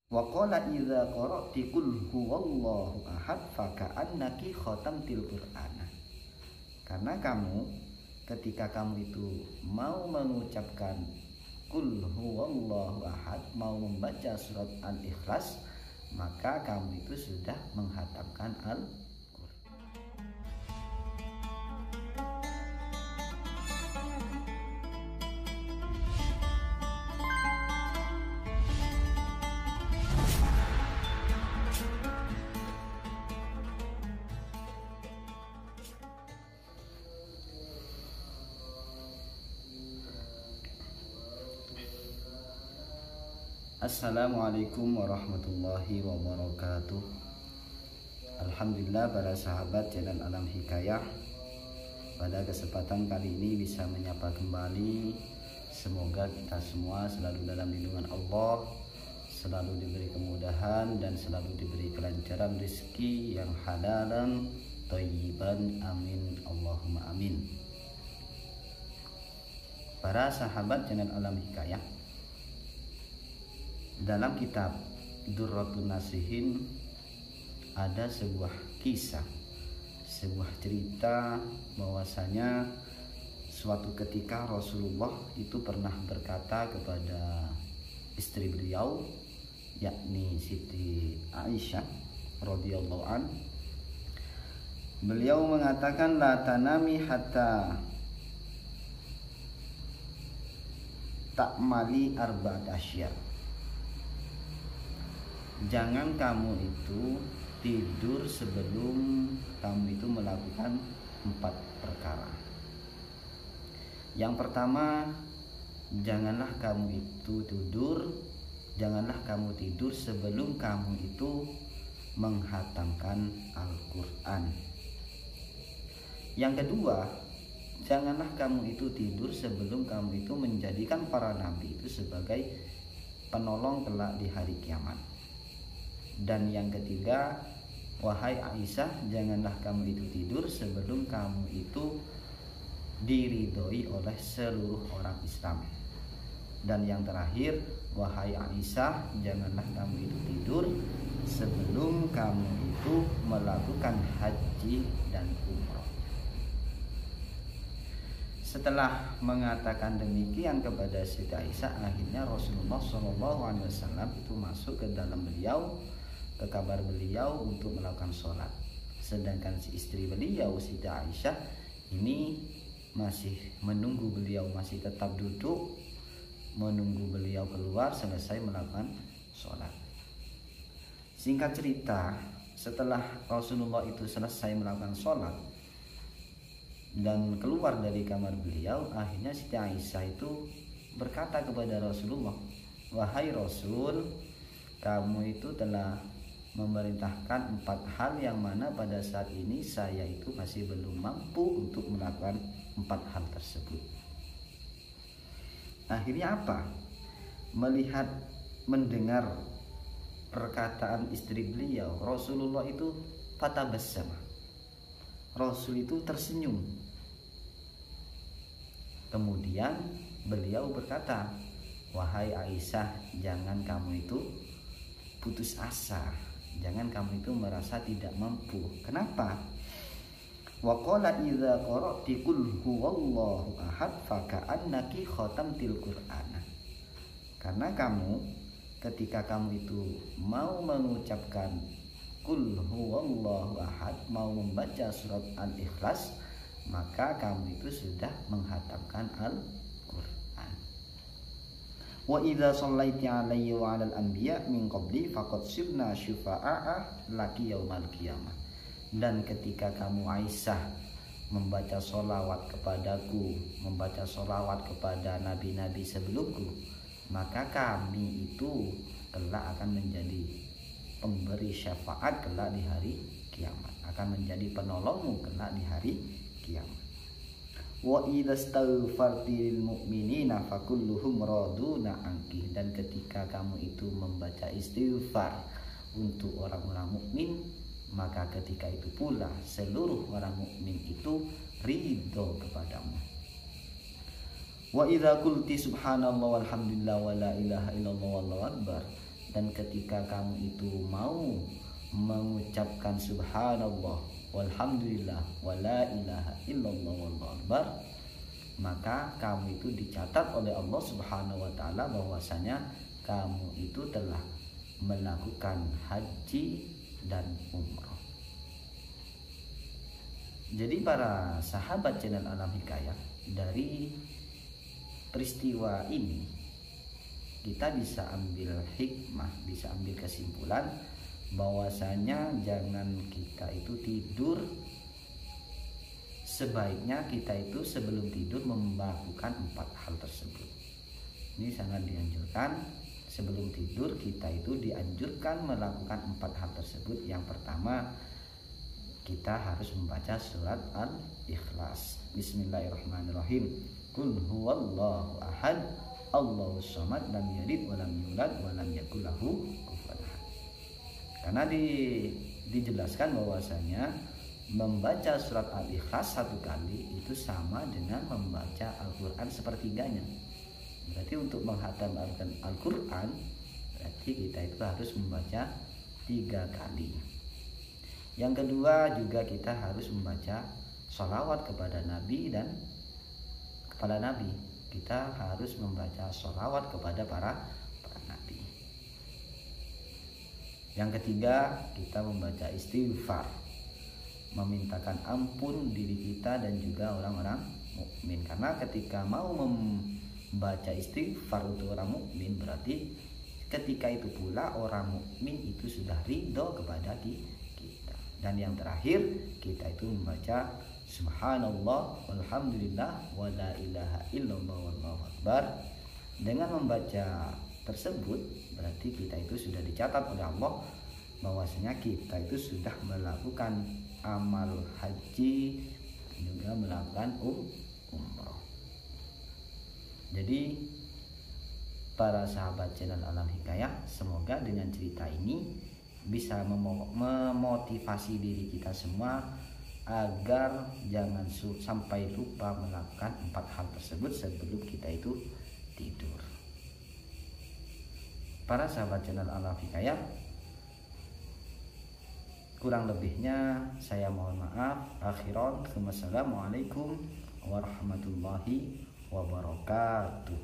Wa qala idza qara'ti qul huwallahu ahad faka'annaki khatamtil Qur'ana. Karena kamu ketika kamu itu mau mengucapkan qul huwallahu ahad, mau membaca surat Al-Ikhlas, maka kamu itu sudah menghatamkan Al-Qur'an. Assalamualaikum warahmatullahi wabarakatuh. Alhamdulillah para sahabat channel Alam Hikayah, pada kesempatan kali ini bisa menyapa kembali. Semoga kita semua selalu dalam lindungan Allah, selalu diberi kemudahan dan selalu diberi kelancaran rezeki yang halalan thayyiban, amin Allahumma amin. Para sahabat channel Alam Hikayah, dalam kitab Durratun Nasihin ada sebuah kisah, sebuah cerita bahwasanya suatu ketika Rasulullah itu pernah berkata kepada istri beliau, yakni Siti Aisyah radhiyallahu an. Beliau mengatakan, la tanami hatta ta'mali arba'at asya. Jangan kamu itu tidur sebelum kamu itu melakukan 4 perkara. Yang pertama, janganlah kamu tidur sebelum kamu itu menghatamkan Al-Quran. Yang kedua, janganlah kamu itu tidur sebelum kamu itu menjadikan para nabi itu sebagai penolong kelak di hari kiamat. Dan yang ketiga, wahai Aisyah, janganlah kamu itu tidur sebelum kamu itu diridhoi oleh seluruh orang Islam. Dan yang terakhir, wahai Aisyah, janganlah kamu itu tidur sebelum kamu itu melakukan haji dan umrah. Setelah mengatakan demikian kepada Siti Aisyah, akhirnya Rasulullah SAW itu masuk ke dalam beliau, ke kamar beliau untuk melakukan sholat. Sedangkan si istri beliau, Siti Aisyah, ini masih menunggu beliau, masih tetap duduk menunggu beliau keluar selesai melakukan sholat. Singkat cerita, setelah Rasulullah itu selesai melakukan sholat dan keluar dari kamar beliau, akhirnya Siti Aisyah itu berkata kepada Rasulullah, wahai Rasul, kamu itu telah memerintahkan 4 hal yang mana pada saat ini saya itu masih belum mampu untuk melakukan 4 hal tersebut. Akhirnya apa? Mendengar perkataan istri beliau, Rasulullah itu fatabassama. Rasul itu tersenyum. Kemudian beliau berkata, wahai Aisyah, jangan kamu itu putus asa, jangan kamu itu merasa tidak mampu. Kenapa? Wa qala idza qara'ti qul huwallahu ahad faka'annaki khatamtil Qur'ana. Karena kamu ketika kamu itu mau mengucapkan qul huwallahu ahad, mau membaca surat Al-Ikhlas, maka kamu itu sudah menghatamkan Al-Qur'an. Wa idza shallaiti 'alayya wa 'alal anbiya min qabli faqad sirna syufa'a laki yaumal qiyamah. Dan ketika kamu Aisyah membaca sholawat kepadaku, membaca sholawat kepada nabi-nabi sebelumku, maka kami itu kelak akan menjadi pemberi syafaat kelak di hari kiamat, akan menjadi penolongmu kelak di hari kiamat. Wa idza staghfarti lil mu'minina fakulluhum raduna anki. Dan ketika kamu itu membaca istighfar untuk orang-orang mukmin, maka ketika itu pula seluruh orang mukmin itu ridho kepadamu. Wa idza qulti subhanallah walhamdulillah wa la ilaha illallah wallahu akbar. dan ketika kamu itu mau mengucapkan subhanallah walhamdulillah wala ilaha illallah wallahu akbar, maka kamu itu dicatat oleh Allah Subhanahu wa taala bahwasanya kamu itu telah melakukan haji dan umrah. Jadi para sahabat channel Alam Hikayah, dari peristiwa ini kita bisa ambil hikmah, bisa ambil kesimpulan bahwasanya jangan kita itu tidur, sebaiknya kita itu sebelum tidur melakukan 4 hal tersebut. Ini sangat dianjurkan. Sebelum tidur kita itu dianjurkan melakukan 4 hal tersebut. Yang pertama, kita harus membaca surat Al-Ikhlas. Bismillahirrahmanirrahim. Qul huwallahu ahad, Allahus samad, lam yalid wa lam yulad wa lam yakul lahu kufuwan ahad. Karena dijelaskan bahwasanya membaca surat Al-Ikhlas 1 kali itu sama dengan membaca Al-Quran sepertiganya. Berarti untuk menghatam Al-Quran berarti kita itu harus membaca 3 kali. Yang kedua juga kita harus membaca sholawat kepada Nabi dan kepada Nabi. Kita harus membaca sholawat kepada para Nabi. Yang ketiga kita membaca istighfar, memintakan ampun diri kita dan juga orang-orang mukmin. Karena ketika mau membaca istighfar untuk orang mukmin berarti ketika itu pula orang mukmin itu sudah ridho kepada kita. Dan yang terakhir kita itu membaca subhanallah walhamdulillah wala ilaha illallah wallahu akbar. Dengan membaca tersebut berarti kita itu sudah dicatat oleh Allah bahwasanya kita itu sudah melakukan amal haji juga melakukan umrah. Jadi para sahabat channel Alam Hikayah, semoga dengan cerita ini bisa memotivasi diri kita semua agar jangan sampai lupa melakukan 4 hal tersebut sebelum kita itu tidur. Para sahabat channel Alam Hikayah, kurang lebihnya saya mohon maaf. Akhiran, wassalamualaikum warahmatullahi wabarakatuh.